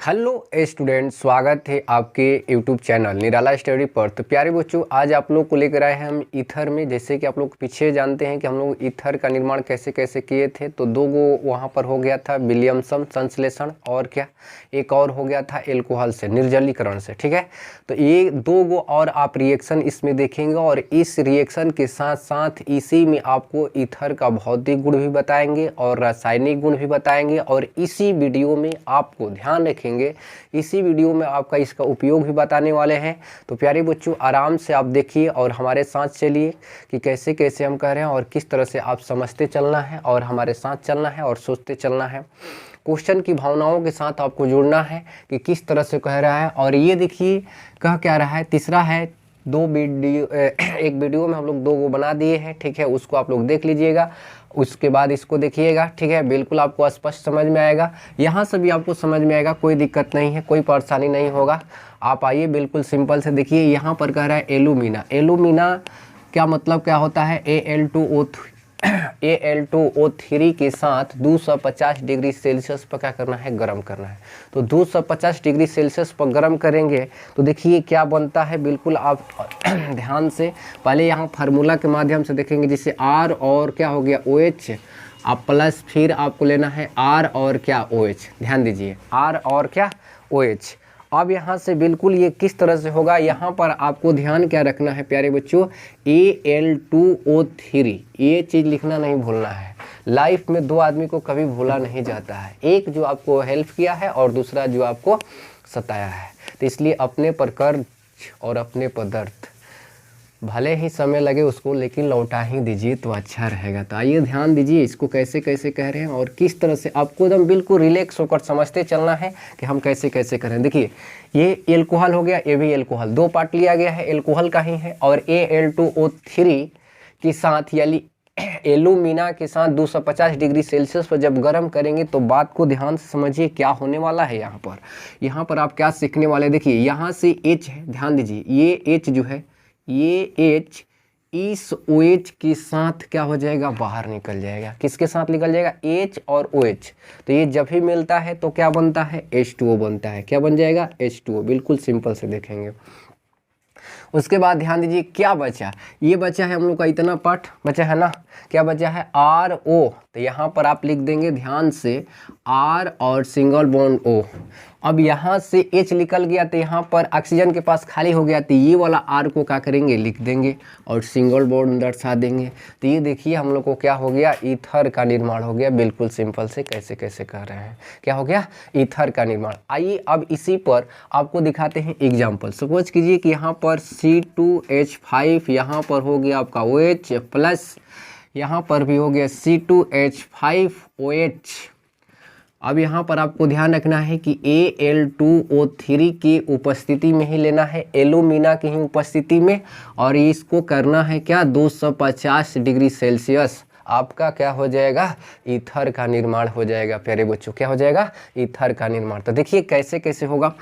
Hello student, स्वागत है आपके यूट्यूब चैनल निराला स्टडी पर। तो प्यारे बच्चों, आज आप लोग को लेकर आए हैं हम ईथर में। जैसे कि आप लोग पीछे जानते हैं कि हम लोग ईथर का निर्माण कैसे कैसे किए थे। तो दो गो वहाँ पर हो गया था विलियमसन संश्लेषण, और क्या एक और हो गया था एल्कोहल से, निर्जलीकरण से। ठीक है, तो ये दो गो और आप रिएक्शन इसमें देखेंगे, और इस रिएक्शन के साथ साथ इसी में आपको ईथर का भौतिक गुण भी बताएंगे और रासायनिक गुण भी बताएंगे। और इसी वीडियो में आपको ध्यान रखेंगे, इसी वीडियो में आपका इसका उपयोग भी बताने वाले हैं। तो प्यारे बच्चों, आराम से आप देखिए और हमारे साथ चलिए कि कैसे कैसे हम कह रहे हैं और किस तरह से आप समझते चलना है और हमारे साथ चलना है और सोचते चलना है। क्वेश्चन की भावनाओं के साथ आपको जुड़ना है कि किस तरह से कह रहा है। और ये देखिए कह क्या रहा है, तीसरा है दो वीडियो, एक वीडियो में हम लोग दो गो बना दिए हैं। ठीक है, उसको आप लोग देख लीजिएगा, उसके बाद इसको देखिएगा। ठीक है, बिल्कुल आपको स्पष्ट समझ में आएगा, यहाँ से भी आपको समझ में आएगा, कोई दिक्कत नहीं है, कोई परेशानी नहीं होगा। आप आइए, बिल्कुल सिंपल से देखिए। यहाँ पर कह रहा है एल्यूमिना। एल्यूमिना क्या मतलब क्या होता है, Al2O3 के साथ 250 डिग्री सेल्सियस पर क्या करना है, गर्म करना है। तो 250 डिग्री सेल्सियस पर गर्म करेंगे तो देखिए क्या बनता है। बिल्कुल आप ध्यान से पहले यहाँ फार्मूला के माध्यम से देखेंगे, जिसे R और क्या हो गया OH, आप प्लस फिर आपको लेना है R और क्या OH। ध्यान दीजिए, R और क्या OH। अब यहाँ से बिल्कुल ये किस तरह से होगा, यहाँ पर आपको ध्यान क्या रखना है प्यारे बच्चों, Al2O3, ये चीज़ लिखना नहीं भूलना है। लाइफ में दो आदमी को कभी भूला नहीं जाता है, एक जो आपको हेल्प किया है और दूसरा जो आपको सताया है। तो इसलिए अपने पर कर्ज और अपने पर दर्द, भले ही समय लगे उसको, लेकिन लौटा ही दीजिए तो अच्छा रहेगा। तो आइए ध्यान दीजिए इसको कैसे कैसे कह रहे हैं और किस तरह से आपको एकदम बिल्कुल रिलैक्स होकर समझते चलना है कि हम कैसे कैसे करें। देखिए ये एल्कोहल हो गया, ये भी एल्कोहल, दो पार्ट लिया गया है, एल्कोहल का ही है। और Al2O3 के साथ यानी एल्यूमिना के साथ 250 डिग्री सेल्सियस पर जब गर्म करेंगे तो बात को ध्यान से समझिए क्या होने वाला है। यहाँ पर आप क्या सीखने वाले, देखिए यहाँ से H है, ध्यान दीजिए, ये H जो है, ये H इस OH के साथ क्या हो जाएगा, बाहर निकल जाएगा। किसके साथ निकल जाएगा, H और OH। तो ये जब भी मिलता है तो क्या बनता है, H2O बनता है। क्या बन जाएगा, H2O। बिल्कुल सिंपल से देखेंगे। उसके बाद ध्यान दीजिए क्या बचा, ये बचा है हम लोग का इतना पार्ट बचा है ना, क्या बचा है, RO। तो यहाँ पर आप लिख देंगे ध्यान से R और सिंगल बॉन्ड O। अब यहाँ से H निकल गया तो यहाँ पर ऑक्सीजन के पास खाली हो गया, तो ये वाला R को क्या करेंगे, लिख देंगे और सिंगल बॉन्ड दर्शा देंगे। तो ये देखिए हम लोग को क्या हो गया, ईथर का निर्माण हो गया। बिल्कुल सिंपल से कैसे कैसे कर रहे हैं, क्या हो गया, ईथर का निर्माण। आइए अब इसी पर आपको दिखाते हैं एग्जाम्पल। सपोज कीजिए कि यहाँ पर C2H5, यहाँ पर हो गया आपका OH प्लस, यहाँ पर भी हो गया C2H5OH। अब यहाँ पर आपको ध्यान रखना है कि Al2O3 की उपस्थिति में ही लेना है, एल्यूमिना की ही उपस्थिति में, और इसको करना है क्या, 250 डिग्री सेल्सियस। आपका क्या हो जाएगा, ईथर का निर्माण हो जाएगा। प्यारे बच्चों क्या हो जाएगा, ईथर का निर्माण। तो देखिए कैसे कैसे होगा।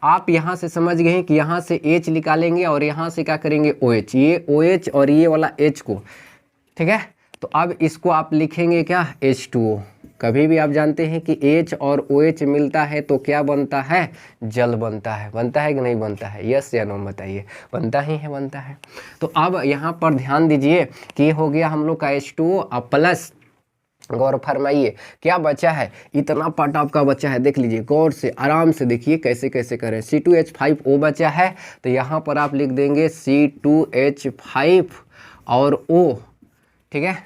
आप यहाँ से समझ गए हैं कि यहाँ से H निकालेंगे और यहाँ से क्या करेंगे, OH, ये OH और ये वाला H को, ठीक है। तो अब इसको आप लिखेंगे क्या, H2O। कभी भी आप जानते हैं कि H और OH मिलता है तो क्या बनता है, जल बनता है। बनता है कि नहीं बनता है, यस या नो बताइए, बनता ही है, बनता है। तो अब यहाँ पर ध्यान दीजिए कि हो गया हम लोग का H2O प्लस, गौर फरमाइए क्या बचा है, इतना पार्ट आपका बचा है। देख लीजिए गौर से, आराम से देखिए कैसे कैसे करें। C2H5O बचा है तो यहाँ पर आप लिख देंगे C2H5 और O, ठीक है,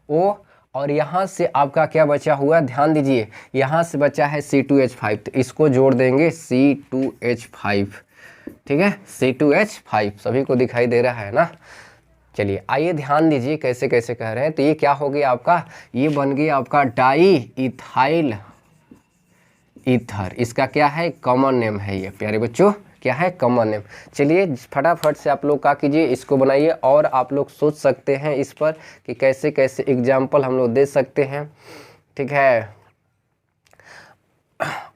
O। और यहाँ से आपका क्या बचा हुआ, ध्यान दीजिए, यहाँ से बचा है C2H5, तो इसको जोड़ देंगे C2H5, ठीक है, C2H5। सभी को दिखाई दे रहा है ना। चलिए आइए ध्यान दीजिए कैसे कैसे कह रहे हैं। तो ये क्या हो गया आपका, ये बन गया आपका डाई इथाइल ईथर। इसका क्या है, कॉमन नेम है ये प्यारे बच्चों, क्या है, कॉमन नेम। चलिए फटाफट से आप लोग क्या कीजिए, इसको बनाइए और आप लोग सोच सकते हैं इस पर कि कैसे कैसे एग्जाम्पल हम लोग दे सकते हैं, ठीक है।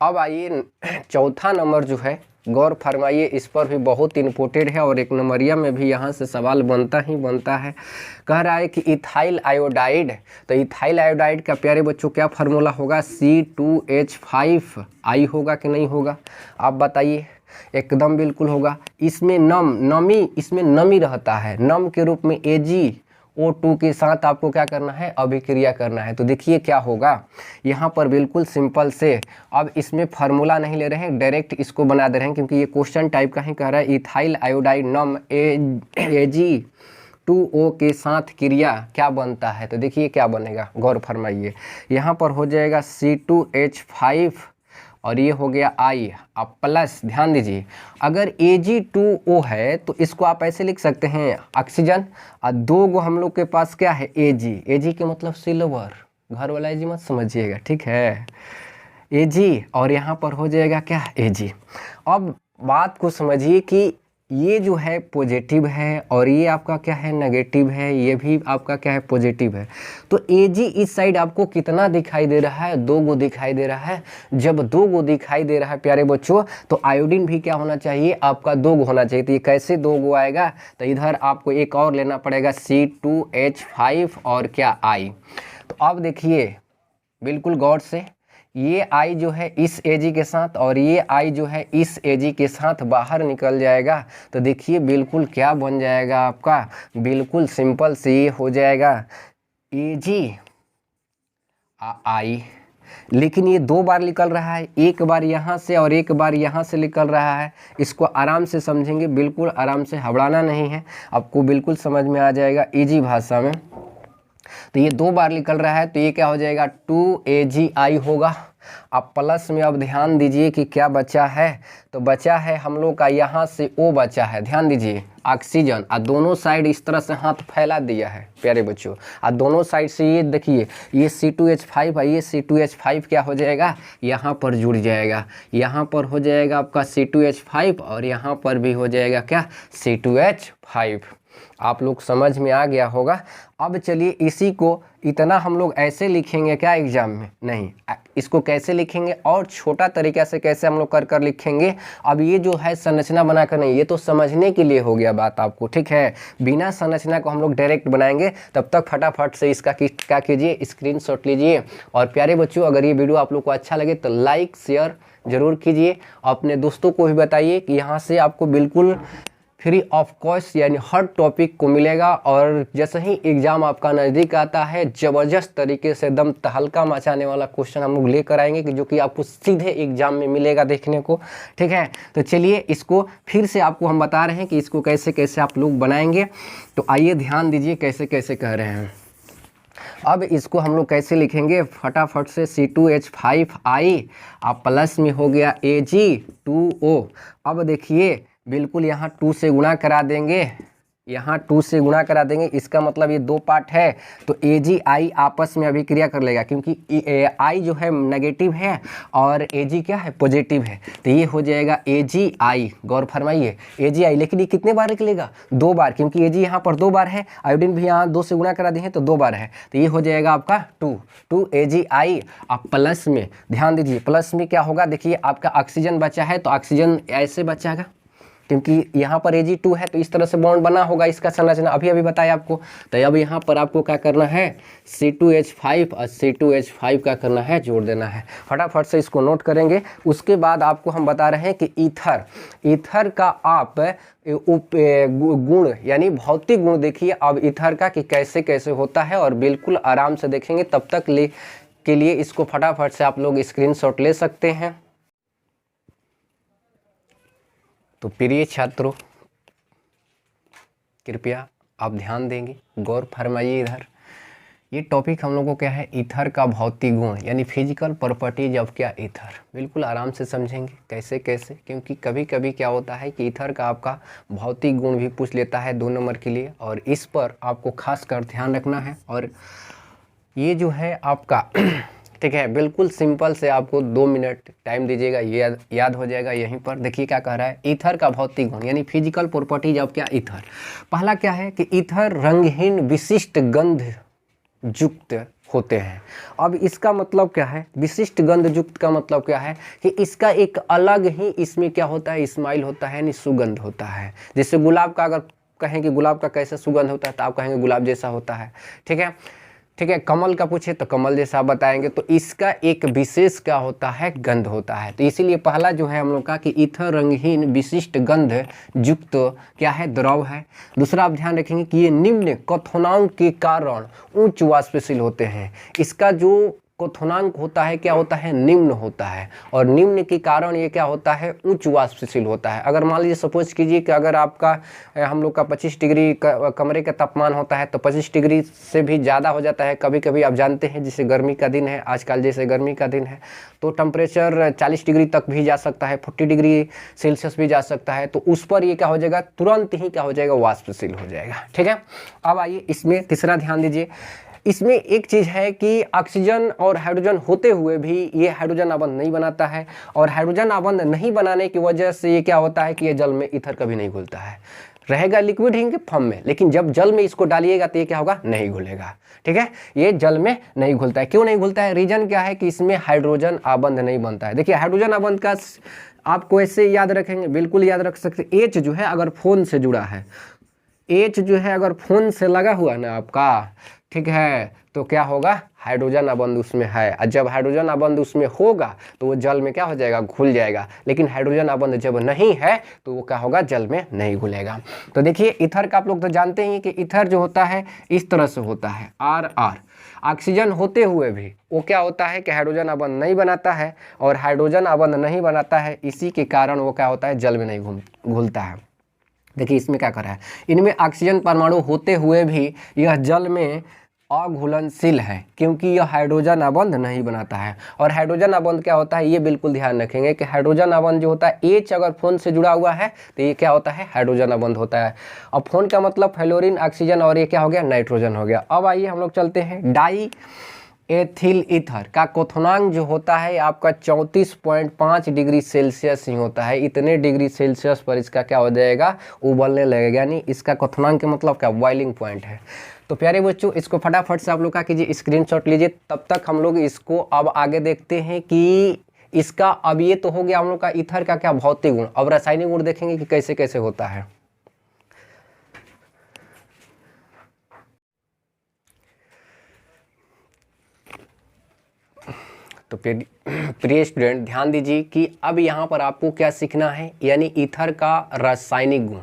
अब आइए चौथा नंबर जो है गौर फरमाइए, इस पर भी बहुत इम्पोर्टेंट है और एक नंबरिया में भी यहाँ से सवाल बनता ही बनता है। कह रहा है कि इथाइल आयोडाइड, तो इथाइल आयोडाइड का प्यारे बच्चों क्या फार्मूला होगा? C2H5 होगा कि नहीं होगा? आप बताइए। एकदम बिल्कुल होगा। इसमें इसमें नमी रहता है, नम के रूप में AgO2 के साथ आपको क्या करना है? अभिक्रिया करना है। तो देखिए क्या होगा यहाँ पर, बिल्कुल सिंपल से। अब इसमें फार्मूला नहीं ले रहे हैं, डायरेक्ट इसको बना दे रहे हैं, क्योंकि ये क्वेश्चन टाइप का ही कह रहा है। इथाइल आयोडाइड नम Ag2O के साथ क्रिया क्या बनता है? तो देखिए क्या बनेगा, गौर फरमाइए। यहाँ पर हो जाएगा C2H5 और ये हो गया I। अब प्लस ध्यान दीजिए, अगर Ag2O है तो इसको आप ऐसे लिख सकते हैं ऑक्सीजन, और 2 गो हम लोग के पास क्या है? Ag के मतलब सिल्वर, घर वाला Ag मत समझिएगा, ठीक है? Ag और यहाँ पर हो जाएगा क्या? Ag। अब बात को समझिए कि ये जो है पॉजिटिव है और ये आपका क्या है? नेगेटिव है। ये भी आपका क्या है? पॉजिटिव है। तो Ag इस साइड आपको कितना दिखाई दे रहा है? 2 गो दिखाई दे रहा है। जब 2 गो दिखाई दे रहा है प्यारे बच्चों, तो आयोडीन भी क्या होना चाहिए? आपका 2 गो होना चाहिए। तो ये कैसे 2 गो आएगा? तो इधर आपको एक और लेना पड़ेगा, C2H5 और क्या? I। तो अब देखिए बिल्कुल गौर से, ये I जो है इस Ag के साथ और ये I जो है इस Ag के साथ बाहर निकल जाएगा। तो देखिए बिल्कुल क्या बन जाएगा आपका? बिल्कुल सिंपल से ये हो जाएगा Ag I। लेकिन ये 2 बार निकल रहा है, एक बार यहाँ से और एक बार यहाँ से निकल रहा है। इसको आराम से समझेंगे, बिल्कुल आराम से, घबराना नहीं है, आपको बिल्कुल समझ में आ जाएगा ईजी भाषा में। तो ये 2 बार निकल रहा है, तो ये क्या हो जाएगा? 2AgI होगा। अब प्लस में अब ध्यान दीजिए कि क्या बचा है? तो बचा है हम लोग का यहाँ से O बचा है, ध्यान दीजिए, ऑक्सीजन। और दोनों साइड इस तरह से हाथ फैला दिया है प्यारे बच्चों, और दोनों साइड से ये देखिए, ये C2H5 है, ये C2H5 क्या हो जाएगा? यहाँ पर जुड़ जाएगा। यहाँ पर हो जाएगा आपका C2H5 और यहाँ पर भी हो जाएगा क्या? C2H5। आप लोग समझ में आ गया होगा। अब चलिए इसी को इतना हम लोग ऐसे लिखेंगे क्या एग्जाम में? नहीं, इसको कैसे लिखेंगे और छोटा तरीका से कैसे हम लोग कर लिखेंगे। अब ये जो है संरचना बनाकर नहीं, ये तो समझने के लिए हो गया बात आपको, ठीक है? बिना संरचना को हम लोग डायरेक्ट बनाएंगे। तब तक फटाफट से इसका क्या कीजिए? स्क्रीनशॉट लीजिए। और प्यारे बच्चों, अगर ये वीडियो आप लोग को अच्छा लगे तो लाइक शेयर जरूर कीजिए, अपने दोस्तों को भी बताइए कि यहाँ से आपको बिल्कुल फ्री ऑफ कॉस्ट यानी हर टॉपिक को मिलेगा। और जैसे ही एग्ज़ाम आपका नज़दीक आता है, ज़बरदस्त तरीके से एकदम तहलका मचाने वाला क्वेश्चन हम लोग लेकर आएंगे कि जो कि आपको सीधे एग्ज़ाम में मिलेगा देखने को, ठीक है? तो चलिए इसको फिर से आपको हम बता रहे हैं कि इसको कैसे कैसे आप लोग बनाएंगे। तो आइए ध्यान दीजिए कैसे कैसे कह रहे हैं। अब इसको हम लोग कैसे लिखेंगे? फटाफट से C2H5I अब प्लस में हो गया Ag2O। अब देखिए बिल्कुल यहाँ 2 से गुणा करा देंगे, यहाँ 2 से गुणा करा देंगे। इसका मतलब ये 2 पार्ट है, तो AgI आपस में अभिक्रिया कर लेगा, क्योंकि I जो है नेगेटिव है और Ag क्या है? पॉजिटिव है। तो ये हो जाएगा AgI। गौर फरमाइए, AgI। लेकिन ये कितने बार निकलेगा? 2 बार, क्योंकि Ag यहाँ पर 2 बार है, आयोडीन भी यहाँ 2 से गुणा करा दिए तो 2 बार है। तो ये हो जाएगा आपका 2 AgI। अब प्लस में ध्यान दीजिए, प्लस में क्या होगा? देखिए आपका ऑक्सीजन बचा है, तो ऑक्सीजन ऐसे बचाएगा, क्योंकि यहाँ पर Ag2 है तो इस तरह से बॉन्ड बना होगा। इसका संरचना अभी बताया आपको। तो अब यहाँ पर आपको क्या करना है? C2H5 और C2H5 का करना है? जोड़ देना है। फटाफट से इसको नोट करेंगे। उसके बाद आपको हम बता रहे हैं कि ईथर का आप गुण यानी भौतिक गुण देखिए अब ईथर का कि कैसे कैसे होता है, और बिल्कुल आराम से देखेंगे। तब तक के लिए इसको फटाफट से आप लोग स्क्रीनशॉट ले सकते हैं। तो प्रिय छात्रों, कृपया आप ध्यान देंगे, गौर फरमाइए इधर। ये टॉपिक हम लोगों को क्या है? ईथर का भौतिक गुण यानी फिजिकल प्रॉपर्टीज ऑफ क्या? ईथर। बिल्कुल आराम से समझेंगे कैसे कैसे, क्योंकि कभी कभी क्या होता है कि ईथर का आपका भौतिक गुण भी पूछ लेता है 2 नंबर के लिए, और इस पर आपको खास कर ध्यान रखना है। और ये जो है आपका ठीक है, बिल्कुल सिंपल से आपको 2 मिनट टाइम दीजिएगा, ये याद हो जाएगा। यहीं पर देखिए क्या कह रहा है? ईथर का भौतिक गुण यानी फिजिकल प्रॉपर्टीज ऑफ क्या? ईथर। पहला क्या है कि ईथर रंगहीन विशिष्ट गंध युक्त होते हैं। अब इसका मतलब क्या है, विशिष्ट गंध युक्त का मतलब क्या है कि इसका एक अलग ही इसमें क्या होता है, स्माइल होता है, यानी सुगंध होता है। जैसे गुलाब का अगर कहें कि गुलाब का कैसा सुगंध होता है तो आप कहेंगे गुलाब जैसा होता है, ठीक है, ठीक है। कमल का पूछे तो कमल जैसा बताएंगे। तो इसका एक विशेष क्या होता है, गंध होता है। तो इसीलिए पहला जो है हम लोग का कि ईथर रंगहीन विशिष्ट गंध युक्त क्या है, द्रव है। दूसरा आप ध्यान रखेंगे कि ये निम्न क्वथनांक के कारण उच्च वाष्पशील होते हैं। इसका जो क्वथनांक होता है क्या होता है, निम्न होता है, और निम्न के कारण ये क्या होता है, उच्च वाष्पशील होता है। अगर मान लीजिए सपोज कीजिए कि अगर आपका हम लोग का 25 डिग्री कमरे का तापमान होता है तो 25 डिग्री से भी ज़्यादा हो जाता है कभी कभी। आप जानते हैं जैसे गर्मी का दिन है आजकल, जैसे गर्मी का दिन है तो टेम्परेचर 40 डिग्री तक भी जा सकता है, 40 डिग्री सेल्सियस भी जा सकता है। तो उस पर ये क्या हो जाएगा, तुरंत ही क्या हो जाएगा, वाष्पशील हो जाएगा, ठीक है। अब आइए इसमें तीसरा ध्यान दीजिए। इसमें एक चीज़ है कि ऑक्सीजन और हाइड्रोजन होते हुए भी ये हाइड्रोजन आबंध नहीं बनाता है, और हाइड्रोजन आबंध नहीं बनाने की वजह से ये क्या होता है कि ये जल में ईथर कभी नहीं घुलता है, रहेगा लिक्विड ही के फॉर्म में, लेकिन जब जल में इसको डालिएगा तो ये क्या होगा, नहीं घुलेगा, ठीक है। ये जल में नहीं घुलता है। क्यों नहीं घुलता है, रीजन क्या है कि इसमें हाइड्रोजन आबंध नहीं बनता है। देखिए हाइड्रोजन आबंध का आपको ऐसे याद रखेंगे, बिल्कुल याद रख सकते। एच जो है अगर फोन से जुड़ा है, एच जो है अगर फोन से लगा हुआ ना आपका, ठीक है, तो क्या होगा, हाइड्रोजन आबंध उसमें है। और जब हाइड्रोजन आबंध उसमें होगा तो वो जल में क्या हो जाएगा, घुल जाएगा। लेकिन हाइड्रोजन आबंध जब नहीं है तो वो क्या होगा, जल में नहीं घुलेगा। तो देखिए ईथर का आप लोग तो जानते ही कि ईथर जो होता है इस तरह से होता है, आर आर। ऑक्सीजन होते हुए भी वो क्या होता है कि हाइड्रोजन आबंध नहीं बनाता है, और हाइड्रोजन आबंध नहीं बनाता है, इसी के कारण वो क्या होता है, जल में नहीं घुलता है। देखिए इसमें क्या करा है, इनमें ऑक्सीजन परमाणु होते हुए भी यह जल में अघुलनशील है, क्योंकि यह हाइड्रोजन आबंध नहीं बनाता है। और हाइड्रोजन आबंध क्या होता है, ये बिल्कुल ध्यान रखेंगे कि हाइड्रोजन आबंध जो होता है, एच अगर फोन से जुड़ा हुआ है तो ये क्या होता है, हाइड्रोजन आबंध होता है। और फोन का मतलब फ्लोरीन, ऑक्सीजन, और ये क्या हो गया, नाइट्रोजन हो गया। अब आइए हम लोग चलते हैं डाई एथिल ईथर का क्वथनांक जो होता है आपका 34.5 डिग्री सेल्सियस ही होता है। इतने डिग्री सेल्सियस पर इसका क्या हो जाएगा, उबलने लगेगा, यानी इसका क्वथनांक के मतलब क्या, बॉइलिंग पॉइंट है। तो प्यारे बच्चों इसको फटाफट से आप लोग क्या कीजिए, स्क्रीनशॉट लीजिए। तब तक हम लोग इसको अब आगे देखते हैं कि इसका, अब ये तो हो गया हम लोग का ईथर का क्या भौतिक गुण। अब रासायनिक गुण देखेंगे कि कैसे कैसे होता है। तो प्रिय स्टूडेंट ध्यान दीजिए कि अब यहाँ पर आपको क्या सीखना है, यानी ईथर का रासायनिक गुण,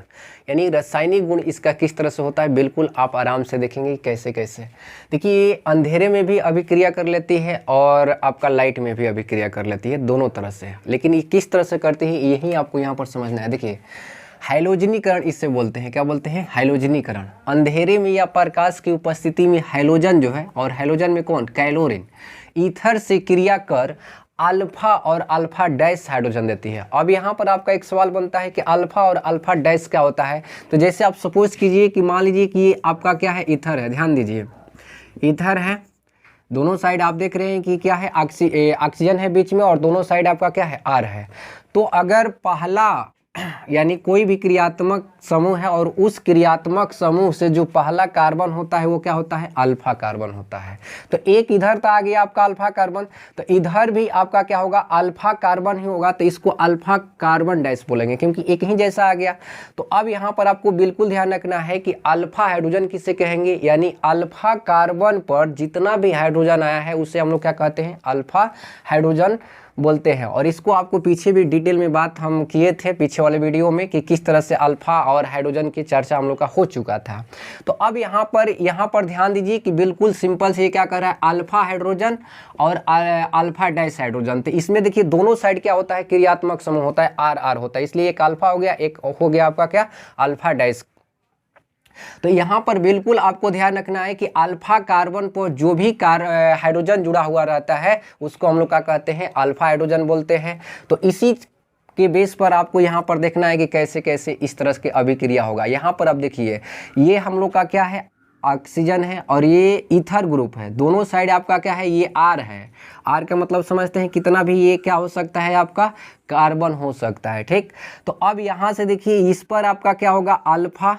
यानी रासायनिक गुण इसका किस तरह से होता है, बिल्कुल आप आराम से देखेंगे कैसे कैसे। देखिए ये अंधेरे में भी अभिक्रिया कर लेती है और आपका लाइट में भी अभिक्रिया कर लेती है, दोनों तरह से। लेकिन ये किस तरह से करती है यही आपको यहाँ पर समझना है। देखिए हाइलोजनीकरण इससे बोलते हैं, क्या बोलते हैं, हाइलोजनीकरण। अंधेरे में या प्रकाश की उपस्थिति में हाइलोजन जो है, और हाइलोजन में कौन, कैलोरीन, ईथर से क्रिया कर अल्फा और अल्फा डैश हाइड्रोजन देती है। अब यहाँ पर आपका एक सवाल बनता है कि अल्फा और अल्फा डैश क्या होता है। तो जैसे आप सपोज कीजिए कि मान लीजिए कि ये आपका क्या है, ईथर है, ध्यान दीजिए ईथर है, दोनों साइड आप देख रहे हैं कि क्या है, ऑक्सीजन है बीच में, और दोनों साइड आपका क्या है, आर है। तो अगर पहला यानी कोई भी क्रियात्मक समूह है और उस क्रियात्मक समूह से जो पहला कार्बन होता है वो क्या होता है, अल्फा कार्बन होता है। तो एक इधर तो आ गया आपका अल्फा कार्बन, तो इधर भी आपका क्या होगा, अल्फा कार्बन ही होगा। तो इसको अल्फा कार्बन डैश बोलेंगे क्योंकि एक ही जैसा आ गया। तो अब यहाँ पर आपको बिल्कुल ध्यान रखना है कि अल्फा हाइड्रोजन किसे कहेंगे, यानी अल्फा कार्बन पर जितना भी हाइड्रोजन आया है उसे हम लोग क्या कहते हैं, अल्फा हाइड्रोजन बोलते हैं। और इसको आपको पीछे भी डिटेल में बात हम किए थे पिछले वाले वीडियो में कि किस तरह से अल्फा और हाइड्रोजन की चर्चा हम लोग का हो चुका था। तो अब यहाँ पर ध्यान दीजिए कि बिल्कुल सिंपल से ये क्या कर रहा है, अल्फा हाइड्रोजन और अल्फा डैश हाइड्रोजन। तो इसमें देखिए दोनों साइड क्या होता है, क्रियात्मक समूह होता है, आर आर होता है, इसलिए एक अल्फा हो गया, एक हो गया आपका क्या, अल्फा डैश। तो यहाँ पर बिल्कुल आपको ध्यान रखना है कि अल्फा कार्बन पर जो भी हाइड्रोजन जुड़ा हुआ रहता है उसको हम लोग क्या कहते हैं, अल्फा हाइड्रोजन बोलते हैं। तो इसी के बेस पर आपको यहाँ पर देखना है कि कैसे कैसे इस तरह के अभिक्रिया होगा। यहाँ पर आप देखिए ये हम लोग का क्या है, ऑक्सीजन है, और ये ईथर ग्रुप है, दोनों साइड आपका क्या है, ये आर है। आर का मतलब समझते हैं कितना भी ये क्या हो सकता है, आपका कार्बन हो सकता है, ठीक। तो अब यहाँ से देखिए इस पर आपका क्या होगा, अल्फा,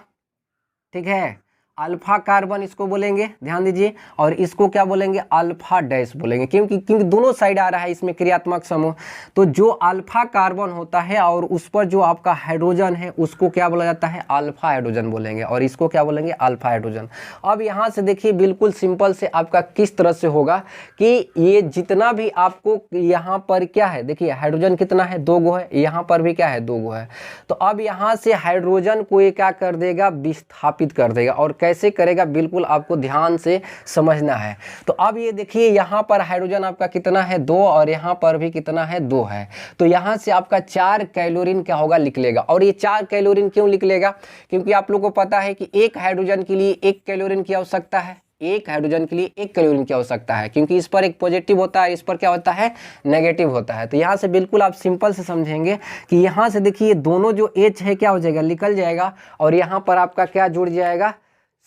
ठीक है, अल्फा कार्बन इसको बोलेंगे, ध्यान दीजिए, और इसको क्या बोलेंगे, अल्फा डैश बोलेंगे, क्योंकि दोनों साइड आ रहा है इसमें क्रियात्मक समूह। तो जो अल्फा कार्बन होता है और उस पर जो आपका हाइड्रोजन है उसको क्या बोला जाता है, अल्फा हाइड्रोजन बोलेंगे, और इसको क्या बोलेंगे, अल्फा हाइड्रोजन। अब यहाँ से देखिए बिल्कुल सिंपल से आपका किस तरह से होगा कि ये जितना भी आपको यहाँ पर क्या है, देखिए हाइड्रोजन कितना है, 2 गो है, यहाँ पर भी क्या है, 2 गो है। तो अब यहाँ से हाइड्रोजन को ये क्या कर देगा, विस्थापित कर देगा, और कैसे करेगा बिल्कुल आपको ध्यान से समझना है। तो अब ये देखिए यहाँ पर हाइड्रोजन आपका कितना है, 2, और यहाँ पर भी कितना है, 2 है। तो यहाँ से आपका 4 कैलोरीन क्या होगा, निकलेगा। और ये 4 कैलोरीन क्यों निकलेगा, क्योंकि आप लोगों को पता है कि एक हाइड्रोजन के लिए 1 कैलोरीन की आवश्यकता है, एक हाइड्रोजन के लिए 1 कैलोरीन की आवश्यकता है, क्योंकि इस पर एक पॉजिटिव होता है, इस पर क्या होता है, नेगेटिव होता है। तो यहाँ से बिल्कुल आप सिंपल से समझेंगे कि यहाँ से देखिए दोनों जो H है क्या हो जाएगा, निकल जाएगा, और यहाँ पर आपका क्या जुड़ जाएगा,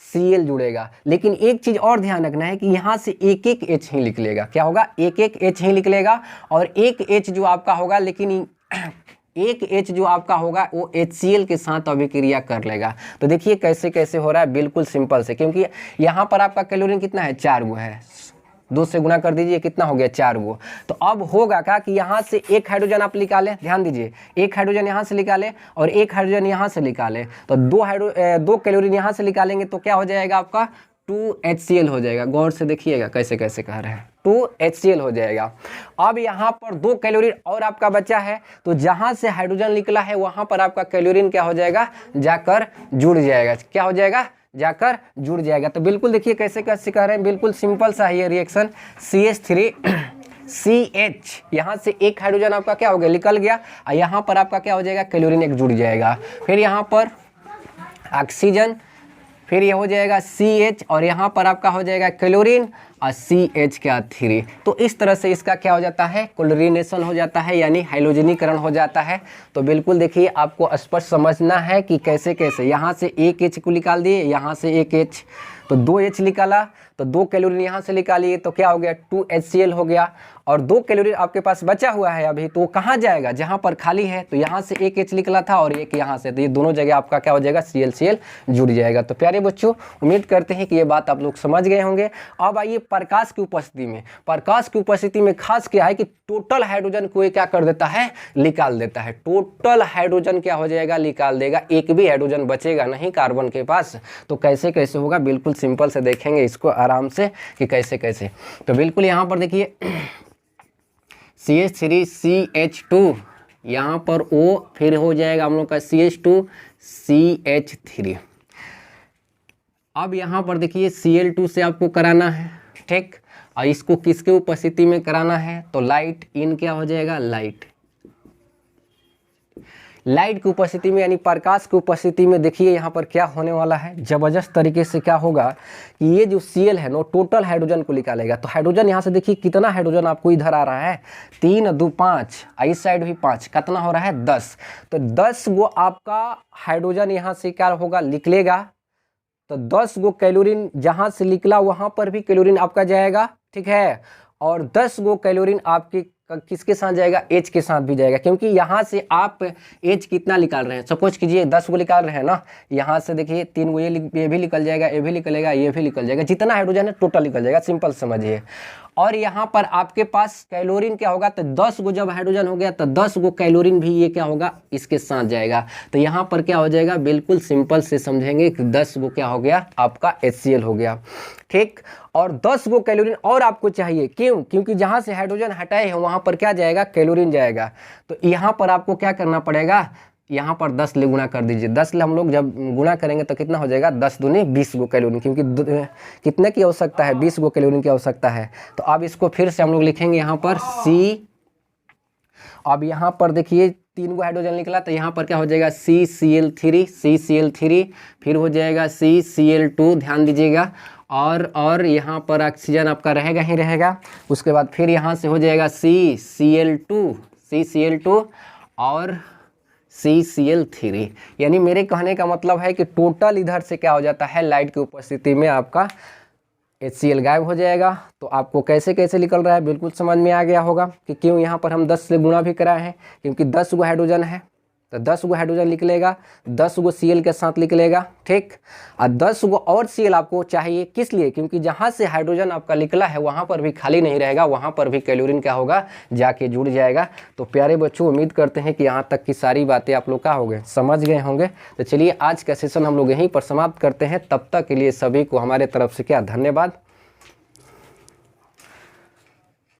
Cl जुड़ेगा। लेकिन एक चीज और ध्यान रखना है कि यहाँ से एक एक H ही निकलेगा, क्या होगा, एक एक H ही निकलेगा, और एक H जो आपका होगा, लेकिन एक H जो आपका होगा वो HCl के साथ अभिक्रिया कर लेगा। तो देखिए कैसे कैसे हो रहा है, बिल्कुल सिंपल से, क्योंकि यहाँ पर आपका कैलोरीन कितना है, 4 गो है, 2 से गुना कर दीजिए, कितना हो गया, 4 गो। तो अब होगा क्या कि यहाँ से एक हाइड्रोजन आप निकालें, ध्यान दीजिए, एक हाइड्रोजन यहाँ से निकालें और एक हाइड्रोजन यहाँ से निकालें, तो 2 कैलोरीन यहाँ से निकालेंगे तो क्या हो जाएगा आपका, 2HCl हो जाएगा। गौर से देखिएगा कैसे कैसे कह रहे हैं, 2HCl हो जाएगा। अब यहाँ पर 2 कैलोरीन और आपका बचा है, तो जहाँ से हाइड्रोजन निकला है वहाँ पर आपका कैलोरीन क्या हो जाएगा, जाकर जुड़ जाएगा, क्या हो जाएगा, जाकर जुड़ जाएगा। तो बिल्कुल देखिए कैसे कैसे कह रहे हैं, बिल्कुल सिंपल सा है ये रिएक्शन। CH3 CH, यहाँ से एक हाइड्रोजन आपका क्या हो गया, निकल गया, और यहाँ पर आपका क्या हो जाएगा, कैलोरीन एक जुड़ जाएगा। फिर यहाँ पर ऑक्सीजन, फिर ये हो जाएगा CH, और यहाँ पर आपका हो जाएगा क्लोरीन और CH क्या 3। तो इस तरह से इसका क्या हो जाता है, क्लोरीनेशन हो जाता है, यानी हाइड्रोजनीकरण हो जाता है। तो बिल्कुल देखिए आपको स्पष्ट समझना है कि कैसे कैसे, यहाँ से एक H को निकाल दिए, यहाँ से एक H, तो 2H निकाला, तो 2 कैलोरीन यहाँ से निकालिए, तो क्या हो गया, 2HCl हो गया। और 2 कैलोरीन आपके पास बचा हुआ है अभी, तो कहाँ जाएगा, जहाँ पर खाली है, तो यहाँ से एक H निकला था और एक यहाँ से, तो ये दोनों जगह आपका क्या हो जाएगा, ClCl जुड़ जाएगा। तो प्यारे बच्चों, उम्मीद करते हैं कि ये बात आप लोग समझ गए होंगे। अब आइए प्रकाश की उपस्थिति में, प्रकाश की उपस्थिति में खास क्या है कि टोटल हाइड्रोजन को ये क्या कर देता है, निकाल देता है। टोटल हाइड्रोजन क्या हो जाएगा, निकाल देगा, एक भी हाइड्रोजन बचेगा नहीं कार्बन के पास। तो कैसे कैसे होगा, बिल्कुल सिंपल से देखेंगे इसको आराम से कि कैसे कैसे। तो बिल्कुल यहाँ पर देखिए CH3 CH2, यहाँ पर O, फिर हो जाएगा हम लोग का CH2 CH3। अब यहाँ पर देखिए Cl2 से आपको कराना है, ठीक, और इसको किसके उपस्थिति में कराना है, तो लाइट इन क्या हो जाएगा, लाइट की उपस्थिति में, यानी प्रकाश की उपस्थिति में। देखिए यहाँ पर क्या होने वाला है, जबरदस्त तरीके से क्या होगा कि ये जो Cl है ना, टोटल हाइड्रोजन को निकालेगा। तो हाइड्रोजन यहाँ से देखिए कितना हाइड्रोजन आपको इधर आ रहा है, 3 2 5, इस साइड भी 5, कितना हो रहा है, 10। तो 10 गो आपका हाइड्रोजन यहाँ से क्या होगा, निकलेगा। तो 10 गो कैलोरीन जहाँ से निकला वहाँ पर भी कैलोरीन आपका जाएगा, ठीक है, और 10 गो कैलोरीन आपके किसके साथ जाएगा, H के साथ भी जाएगा, क्योंकि यहाँ से आप H कितना निकाल रहे हैं, सपोज कीजिए 10 गो निकाल रहे हैं ना, यहाँ से देखिए 3 गो ये भी निकल जाएगा, ये भी निकलेगा, ये भी निकल जाएगा, जितना हाइड्रोजन है टोटल निकल जाएगा, सिंपल समझिए। और यहाँ पर आपके पास कैलोरीन क्या होगा, तो 10 गो जब हाइड्रोजन हो गया तो 10 गो कैलोरीन भी ये क्या होगा, इसके साथ जाएगा। तो यहाँ पर क्या हो जाएगा, बिल्कुल सिंपल से समझेंगे कि 10 गो क्या हो गया, आपका HCl हो गया, ठीक। और 10 गो कैलोरीन और आपको चाहिए, क्यों, क्योंकि जहाँ से हाइड्रोजन हटाए हैं वहाँ पर क्या जाएगा, कैलोरीन जाएगा। तो यहाँ पर आपको क्या करना पड़ेगा, यहाँ पर 10 ले गुना कर दीजिए। 10 ले हम लोग जब गुना करेंगे तो कितना हो जाएगा, 10 दूनी 20 गो कैलोरीन, क्योंकि कितने की आवश्यकता है, 20 गो कैलोरीन की आवश्यकता है। तो अब इसको फिर से हम लोग लिखेंगे यहाँ पर C। अब यहाँ पर देखिए 3 गो हाइड्रोजन निकला, तो यहाँ पर क्या हो जाएगा, CCl3, फिर हो जाएगा CCl2, ध्यान दीजिएगा। और यहाँ पर ऑक्सीजन आपका रहेगा ही रहेगा। उसके बाद फिर यहाँ से हो जाएगा CCl2 और CCl3। यानी मेरे कहने का मतलब है कि टोटल इधर से क्या हो जाता है, लाइट की उपस्थिति में आपका HCl गायब हो जाएगा। तो आपको कैसे कैसे निकल रहा है बिल्कुल समझ में आ गया होगा कि क्यों यहाँ पर हम 10 से गुणा भी कराए हैं, क्योंकि 10 गो हाइड्रोजन है। तो 10 गो हाइड्रोजन निकलेगा, 10 गो Cl के साथ निकलेगा, ठीक। और 10 गो और Cl आपको चाहिए, किस लिए? क्योंकि जहाँ से हाइड्रोजन आपका निकला है वहाँ पर भी खाली नहीं रहेगा, वहाँ पर भी क्लोरीन क्या होगा, जाके जुड़ जाएगा। तो प्यारे बच्चों, उम्मीद करते हैं कि यहाँ तक की सारी बातें आप लोग क्या हो गए, समझ गए होंगे। तो चलिए आज का सेशन हम लोग यहीं पर समाप्त करते हैं। तब तक के लिए सभी को हमारे तरफ से क्या धन्यवाद।